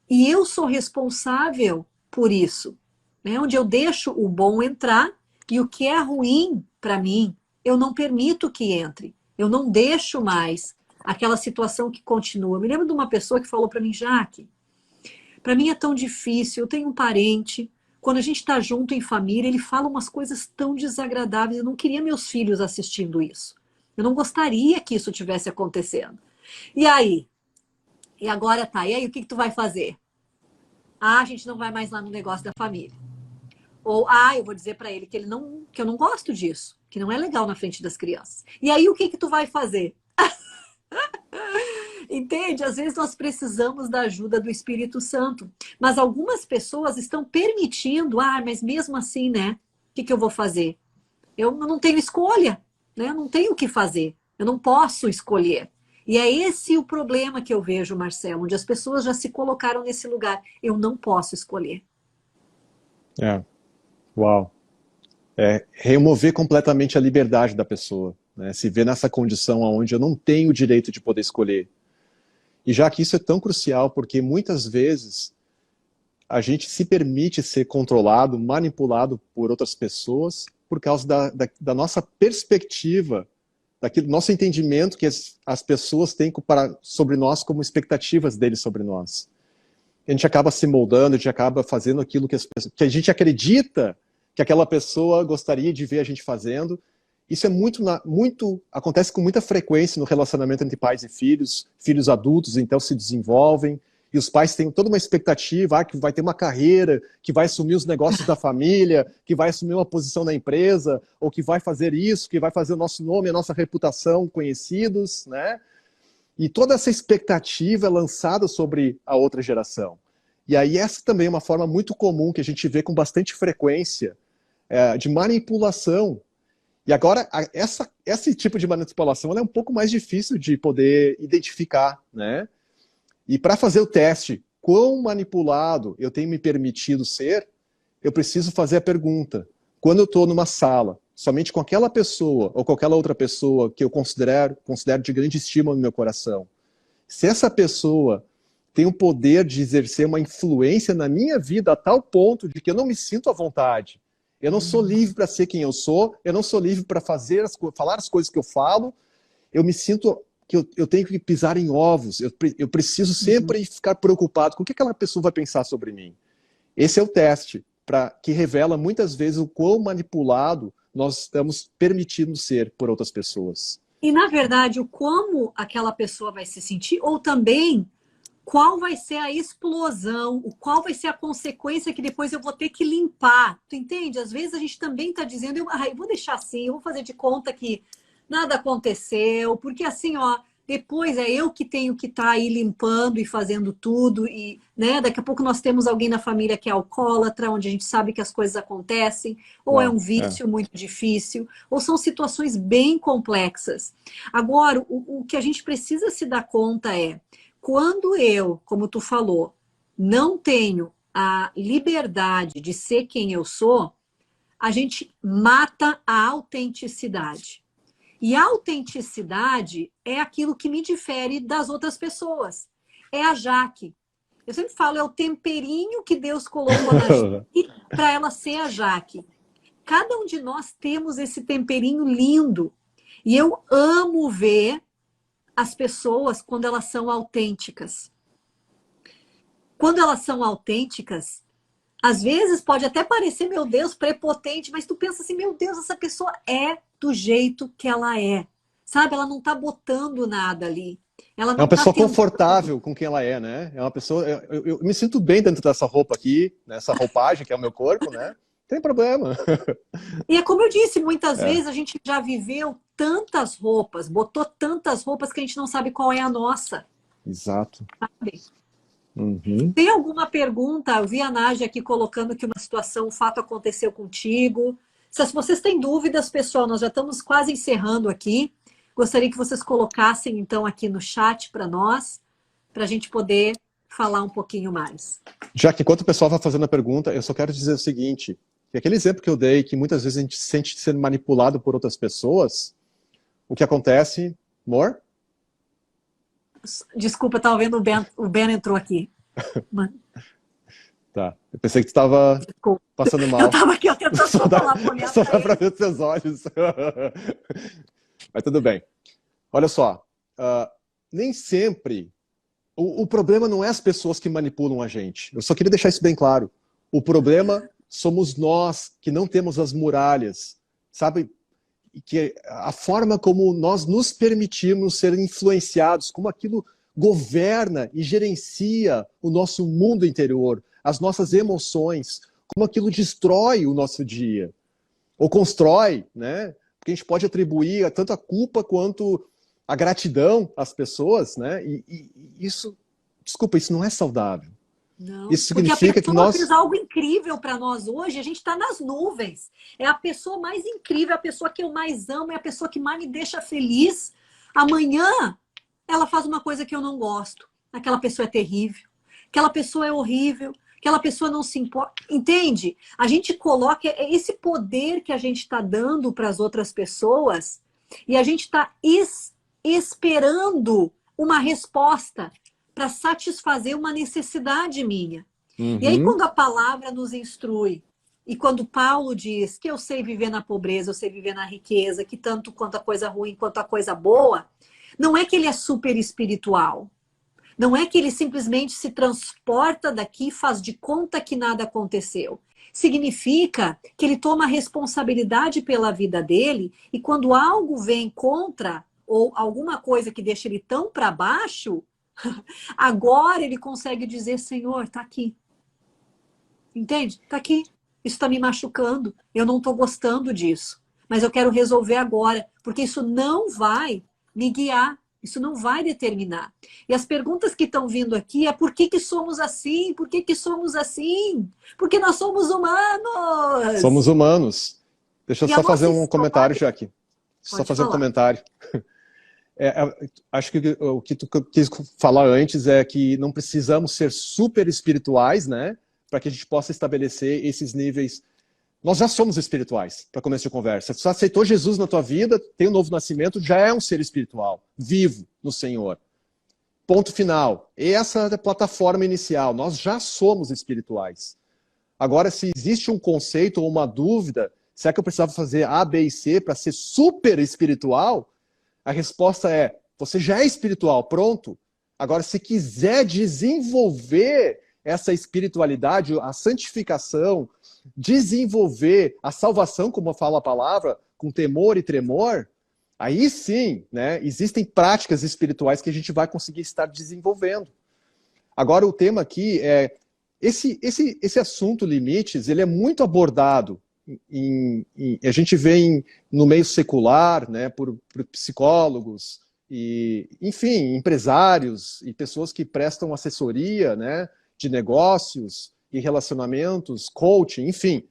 E eu sou responsável por isso, né? Onde eu deixo o bom entrar e o que é ruim para mim, eu não permito que entre. Eu não deixo mais aquela situação que continua. Eu me lembro de uma pessoa que falou para mim, Jaque, para mim é tão difícil, eu tenho um parente, quando a gente está junto em família, ele fala umas coisas tão desagradáveis, eu não queria meus filhos assistindo isso. Eu não gostaria que isso tivesse acontecendo. E aí? E agora tá, e aí o que tu vai fazer? Ah, a gente não vai mais lá no negócio da família. Ou, eu vou dizer para ele que que eu não gosto disso, que não é legal na frente das crianças. E aí o que tu vai fazer? Entende? Às vezes nós precisamos da ajuda do Espírito Santo. Mas algumas pessoas estão permitindo, mas mesmo assim, né? O que eu vou fazer? Eu não tenho escolha, né? Eu não tenho o que fazer. Eu não posso escolher. E é esse o problema que eu vejo, Marcelo, onde as pessoas já se colocaram nesse lugar. Eu não posso escolher. Uau. Remover completamente a liberdade da pessoa, né? Se ver nessa condição onde eu não tenho o direito de poder escolher. E já que isso é tão crucial, porque muitas vezes a gente se permite ser controlado, manipulado por outras pessoas por causa da nossa perspectiva, daquele nosso entendimento que as pessoas têm sobre nós como expectativas deles sobre nós. A gente acaba se moldando, a gente acaba fazendo aquilo que a gente acredita que aquela pessoa gostaria de ver a gente fazendo. Isso é acontece com muita frequência no relacionamento entre pais e filhos. Filhos adultos, então, se desenvolvem. E os pais têm toda uma expectativa, que vai ter uma carreira, que vai assumir os negócios da família, que vai assumir uma posição na empresa, ou que vai fazer isso, que vai fazer o nosso nome, a nossa reputação conhecidos, né? E toda essa expectativa é lançada sobre a outra geração. E aí essa também é uma forma muito comum que a gente vê com bastante frequência de manipulação. E agora, esse tipo de manipulação é um pouco mais difícil de poder identificar, né? E para fazer o teste, quão manipulado eu tenho me permitido ser, eu preciso fazer a pergunta. Quando eu estou numa sala, somente com aquela pessoa ou com aquela outra pessoa que eu considero de grande estima no meu coração, se essa pessoa tem o poder de exercer uma influência na minha vida a tal ponto de que eu não me sinto à vontade, eu não sou livre para ser quem eu sou, eu não sou livre para falar as coisas que eu falo, eu me sinto que eu tenho que pisar em ovos, eu preciso sempre ficar preocupado com o que aquela pessoa vai pensar sobre mim. Esse é o teste, que revela muitas vezes o quão manipulado nós estamos permitindo ser por outras pessoas. E, na verdade, o como aquela pessoa vai se sentir, ou também qual vai ser a explosão, qual vai ser a consequência que depois eu vou ter que limpar. Tu entende? Às vezes a gente também está dizendo, eu vou deixar assim, eu vou fazer de conta que nada aconteceu, porque assim, depois é eu que tenho que estar aí limpando e fazendo tudo, e né, daqui a pouco nós temos alguém na família que é alcoólatra, onde a gente sabe que as coisas acontecem, ou é um vício muito difícil, ou são situações bem complexas. Agora, o que a gente precisa se dar conta é, quando eu, como tu falou, não tenho a liberdade de ser quem eu sou, a gente mata a autenticidade. E a autenticidade é aquilo que me difere das outras pessoas. É a Jaque. Eu sempre falo, é o temperinho que Deus colocou na Jaque para ela ser a Jaque. Cada um de nós temos esse temperinho lindo. E eu amo ver as pessoas quando elas são autênticas. Quando elas são autênticas, às vezes pode até parecer, meu Deus, prepotente, mas tu pensa assim, meu Deus, essa pessoa é do jeito que ela é. Sabe? Ela não tá botando nada ali. Ela não é uma pessoa tentando... confortável com quem ela é, né? É uma pessoa... Eu me sinto bem dentro dessa roupa aqui, nessa roupagem que é o meu corpo, né? Não tem problema. E é como eu disse, muitas vezes a gente já viveu tantas roupas, botou tantas roupas que a gente não sabe qual é a nossa. Exato. Sabe? Uhum. Tem alguma pergunta? Eu vi a Nádia aqui colocando que uma situação, um fato aconteceu contigo. Se vocês têm dúvidas, pessoal, nós já estamos quase encerrando aqui. Gostaria que vocês colocassem, então, aqui no chat para nós, para a gente poder falar um pouquinho mais. Já que enquanto o pessoal vai fazendo a pergunta, eu só quero dizer o seguinte, que aquele exemplo que eu dei, que muitas vezes a gente se sente sendo manipulado por outras pessoas, o que acontece, amor? Desculpa, estava vendo o Ben entrou aqui. Tá, eu pensei que tu estava passando mal. Eu estava aqui tentando só falar para olhar só dá para para ver os seus olhos. Mas tudo bem. Olha só, nem sempre... O problema não é as pessoas que manipulam a gente. Eu só queria deixar isso bem claro. O problema somos nós que não temos as muralhas, sabe? Que a forma como nós nos permitimos ser influenciados, como aquilo governa e gerencia o nosso mundo interior, as nossas emoções, como aquilo destrói o nosso dia, ou constrói, né? Porque a gente pode atribuir tanto a culpa quanto a gratidão às pessoas, né? E isso, desculpa, isso não é saudável. Não, isso porque significa a pessoa fez algo incrível para nós hoje, a gente está nas nuvens. É a pessoa mais incrível, a pessoa que eu mais amo, é a pessoa que mais me deixa feliz. Amanhã ela faz uma coisa que eu não gosto. Aquela pessoa é terrível, aquela pessoa é horrível, aquela pessoa não se importa. Entende? A gente coloca esse poder que a gente está dando para as outras pessoas e a gente está esperando uma resposta para satisfazer uma necessidade minha. Uhum. E aí, quando a palavra nos instrui, e quando Paulo diz que eu sei viver na pobreza, eu sei viver na riqueza, que tanto quanto a coisa ruim, quanto a coisa boa, não é que ele é super espiritual. Não é que ele simplesmente se transporta daqui e faz de conta que nada aconteceu. Significa que ele toma responsabilidade pela vida dele e quando algo vem contra ou alguma coisa que deixa ele tão para baixo, agora ele consegue dizer, Senhor, tá aqui. Entende? Tá aqui. Isso está me machucando. Eu não estou gostando disso. Mas eu quero resolver agora, porque isso não vai me guiar. Isso não vai determinar. E as perguntas que estão vindo aqui é por que somos assim? Por que somos assim? Porque nós somos humanos. Somos humanos. Deixa eu só fazer um comentário, Jaque. Só fazer um comentário. Acho que o que tu quis falar antes é que não precisamos ser super espirituais, né? Para que a gente possa estabelecer esses níveis. Nós já somos espirituais, para começo de conversa. Se você aceitou Jesus na tua vida, tem um novo nascimento, já é um ser espiritual, vivo no Senhor. Ponto final. Essa é a plataforma inicial. Nós já somos espirituais. Agora, se existe um conceito ou uma dúvida, será que eu precisava fazer A, B e C para ser super espiritual? A resposta é, você já é espiritual, pronto. Agora, se quiser desenvolver essa espiritualidade, a santificação, desenvolver a salvação, como fala a palavra, com temor e tremor, aí sim, né, existem práticas espirituais que a gente vai conseguir estar desenvolvendo. Agora, o tema aqui é, esse assunto limites, ele é muito abordado a gente vê no meio secular, né, por psicólogos, e, enfim, empresários e pessoas que prestam assessoria, né, de negócios e relacionamentos, coaching, enfim.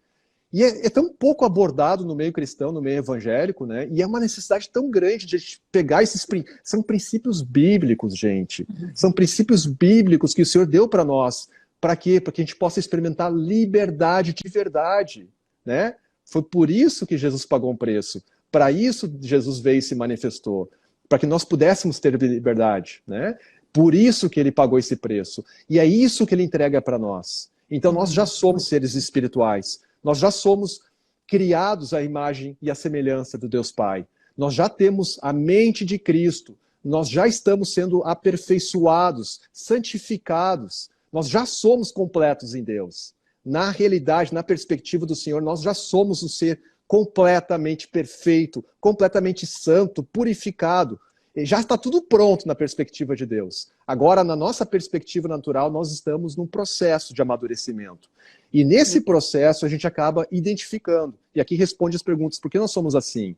E é tão pouco abordado no meio cristão, no meio evangélico, né, e é uma necessidade tão grande de a gente pegar esses... São princípios bíblicos, gente. São princípios bíblicos que o Senhor deu para nós. Para quê? Para que a gente possa experimentar liberdade de verdade. Né? Foi por isso que Jesus pagou um preço. Para isso Jesus veio e se manifestou. Para que nós pudéssemos ter liberdade. Né? Por isso que ele pagou esse preço. E é isso que ele entrega para nós. Então nós já somos seres espirituais. Nós já somos criados à imagem e à semelhança do Deus Pai. Nós já temos a mente de Cristo. Nós já estamos sendo aperfeiçoados, santificados. Nós já somos completos em Deus. Na realidade, na perspectiva do Senhor, nós já somos um ser completamente perfeito, completamente santo, purificado. E já está tudo pronto na perspectiva de Deus. Agora, na nossa perspectiva natural, nós estamos num processo de amadurecimento. E nesse processo, a gente acaba identificando. E aqui responde as perguntas, por que nós somos assim?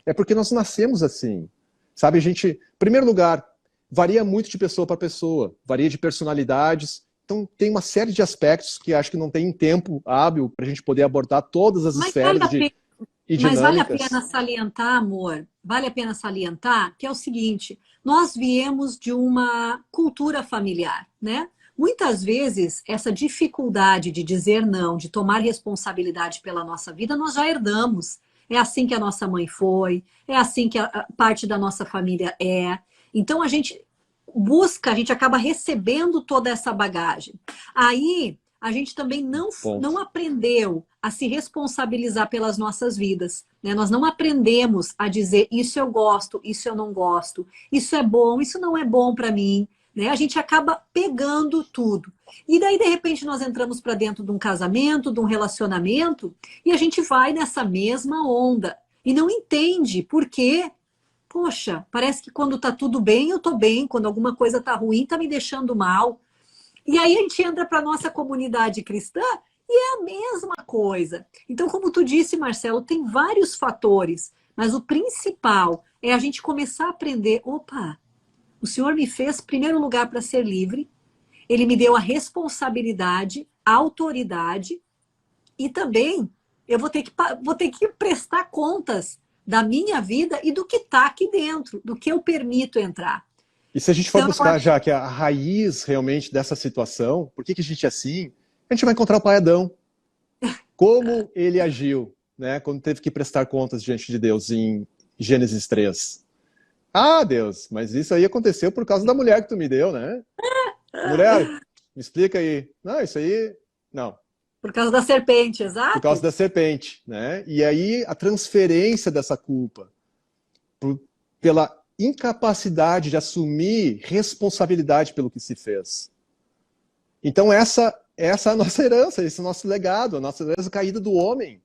É porque nós nascemos assim. Sabe, a gente, em primeiro lugar, varia muito de pessoa para pessoa, varia de personalidades. Então, tem uma série de aspectos que acho que não tem tempo hábil para a gente poder abordar todas as Mas vale esferas a pena, e mas vale a pena dinâmicas. salientar, amor, vale a pena salientar que é o seguinte, nós viemos de uma cultura familiar, né? Muitas vezes, essa dificuldade de dizer não, de tomar responsabilidade pela nossa vida, nós já herdamos. É assim que a nossa mãe foi, é assim que a parte da nossa família é. Então, a gente busca, a gente acaba recebendo toda essa bagagem. Aí, a gente também não Ponto. aprendeu a se responsabilizar pelas nossas vidas, né? Nós não aprendemos a dizer isso eu gosto, isso eu não gosto, isso é bom, isso não é bom para mim, né? A gente acaba pegando tudo. E daí, de repente, nós entramos para dentro de um casamento, de um relacionamento, e a gente vai nessa mesma onda. E não entende por quê. Poxa, parece que quando tá tudo bem, eu tô bem. Quando alguma coisa tá ruim, tá me deixando mal. E aí a gente entra para a nossa comunidade cristã e é a mesma coisa. Então, como tu disse, Marcelo, tem vários fatores, mas o principal é a gente começar a aprender, opa, o Senhor me fez, em primeiro lugar, para ser livre, Ele me deu a responsabilidade, a autoridade, e também eu vou ter que prestar contas da minha vida e do que está aqui dentro, do que eu permito entrar. E se a gente for Então, buscar já que a raiz realmente dessa situação, por que que a gente é assim, a gente vai encontrar o pai Adão. Como ele agiu, né, quando teve que prestar contas diante de Deus em Gênesis 3. Ah, Deus, mas isso aí aconteceu por causa da mulher que tu me deu, né? Mulher, me explica aí. Não, isso aí, não. por causa da serpente, Por causa exato. da serpente, né? E aí a transferência dessa culpa pela incapacidade de assumir responsabilidade pelo que se fez. Então essa é a nossa herança, esse é o nosso legado, a nossa herança caída do homem.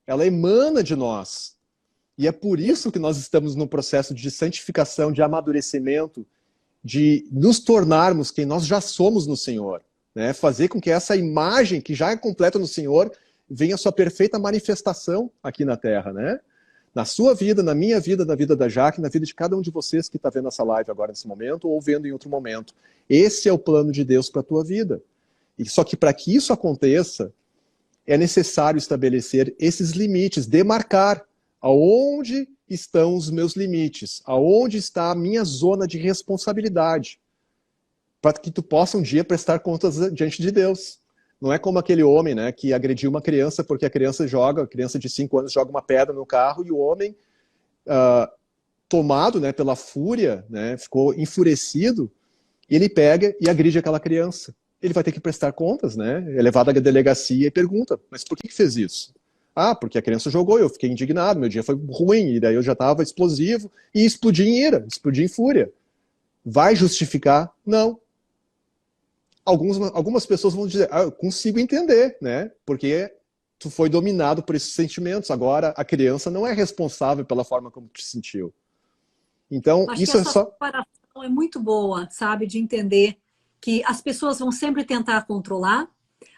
Ela emana de nós. E é por isso que nós estamos num processo de santificação, de amadurecimento, de nos tornarmos quem nós já somos no Senhor. Né? Fazer com que essa imagem que já é completa no Senhor venha a sua perfeita manifestação aqui na Terra. Né? Na sua vida, na minha vida, na vida da Jaque, na vida de cada um de vocês que está vendo essa live agora nesse momento ou vendo em outro momento. Esse é o plano de Deus para a tua vida. E só que para que isso aconteça, é necessário estabelecer esses limites, demarcar aonde estão os meus limites, aonde está a minha zona de responsabilidade, para que tu possa um dia prestar contas diante de Deus. Não é como aquele homem, né, que agrediu uma criança porque a criança de 5 anos joga uma pedra no carro e o homem, tomado, né, pela fúria, né, ficou enfurecido, e ele pega e agride aquela criança. Ele vai ter que prestar contas, né? É levado à delegacia e pergunta, mas por que fez isso? Ah, porque a criança jogou, eu fiquei indignado, meu dia foi ruim, e daí eu já estava explosivo, e explodi em ira, explodi em fúria. Vai justificar? Não. Algumas pessoas vão dizer, eu consigo entender, né? Porque tu foi dominado por esses sentimentos, agora a criança não é responsável pela forma como te sentiu. Então, Acho que isso é essa só... separação é muito boa, sabe? De entender que as pessoas vão sempre tentar controlar,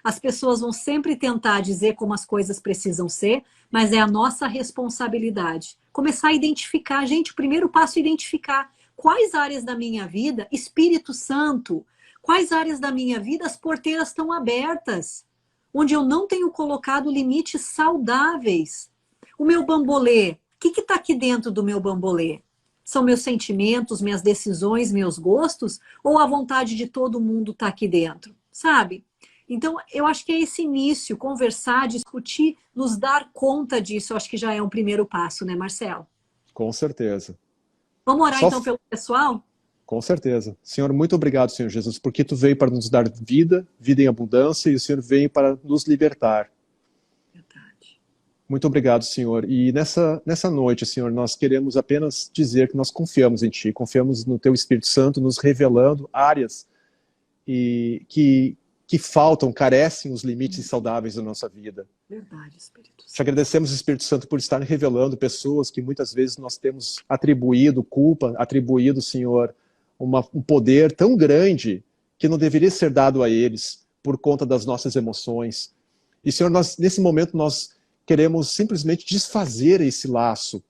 as pessoas vão sempre tentar dizer como as coisas precisam ser, mas é a nossa responsabilidade. Começar a identificar, gente, o primeiro passo é identificar quais áreas da minha vida, Espírito Santo, quais áreas da minha vida as porteiras estão abertas, onde eu não tenho colocado limites saudáveis. O meu bambolê, o que está aqui dentro do meu bambolê? São meus sentimentos, minhas decisões, meus gostos? Ou a vontade de todo mundo está aqui dentro? Sabe? Então, eu acho que é esse início, conversar, discutir, nos dar conta disso, eu acho que já é um primeiro passo, né, Marcelo? Com certeza. Vamos orar Só... então pelo pessoal? Com certeza. Senhor, muito obrigado, Senhor Jesus, porque tu veio para nos dar vida, vida em abundância, e o Senhor veio para nos libertar. Verdade. Muito obrigado, Senhor. E nessa noite, Senhor, nós queremos apenas dizer que nós confiamos em Ti, confiamos no Teu Espírito Santo, nos revelando áreas que faltam, carecem os limites saudáveis da nossa vida. Verdade, Espírito Santo. Te agradecemos, Espírito Santo, por estar revelando pessoas que muitas vezes nós temos atribuído culpa, atribuído, Senhor, um poder tão grande que não deveria ser dado a eles por conta das nossas emoções. E, Senhor, nesse momento nós queremos simplesmente desfazer esse laço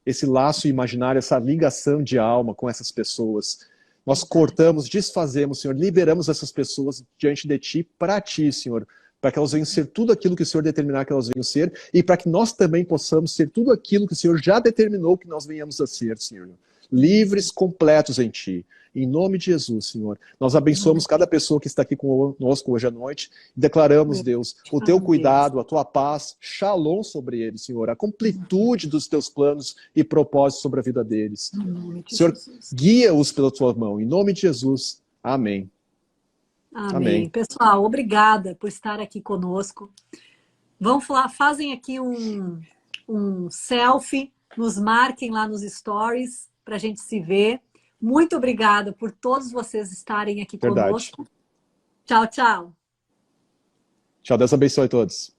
imaginário, essa ligação de alma com essas pessoas. Nós cortamos, desfazemos, Senhor, liberamos essas pessoas diante de Ti, para Ti, Senhor, para que elas venham ser tudo aquilo que o Senhor determinar que elas venham ser, e para que nós também possamos ser tudo aquilo que o Senhor já determinou que nós venhamos a ser, Senhor. Livres, completos em Ti. Em nome de Jesus, Senhor. Nós abençoamos cada pessoa que está aqui conosco hoje à noite e declaramos, Deus, o Teu cuidado, a Tua paz, shalom sobre eles, Senhor, a completude dos Teus planos e propósitos sobre a vida deles. Senhor, guia-os pela Tua mão. Em nome de Jesus. Amém. Amém. Pessoal, obrigada por estar aqui conosco. Vamos falar, fazem aqui um selfie, nos marquem lá nos stories para a gente se ver. Muito obrigada por todos vocês estarem aqui conosco. Tchau, tchau. Tchau, Deus abençoe a todos.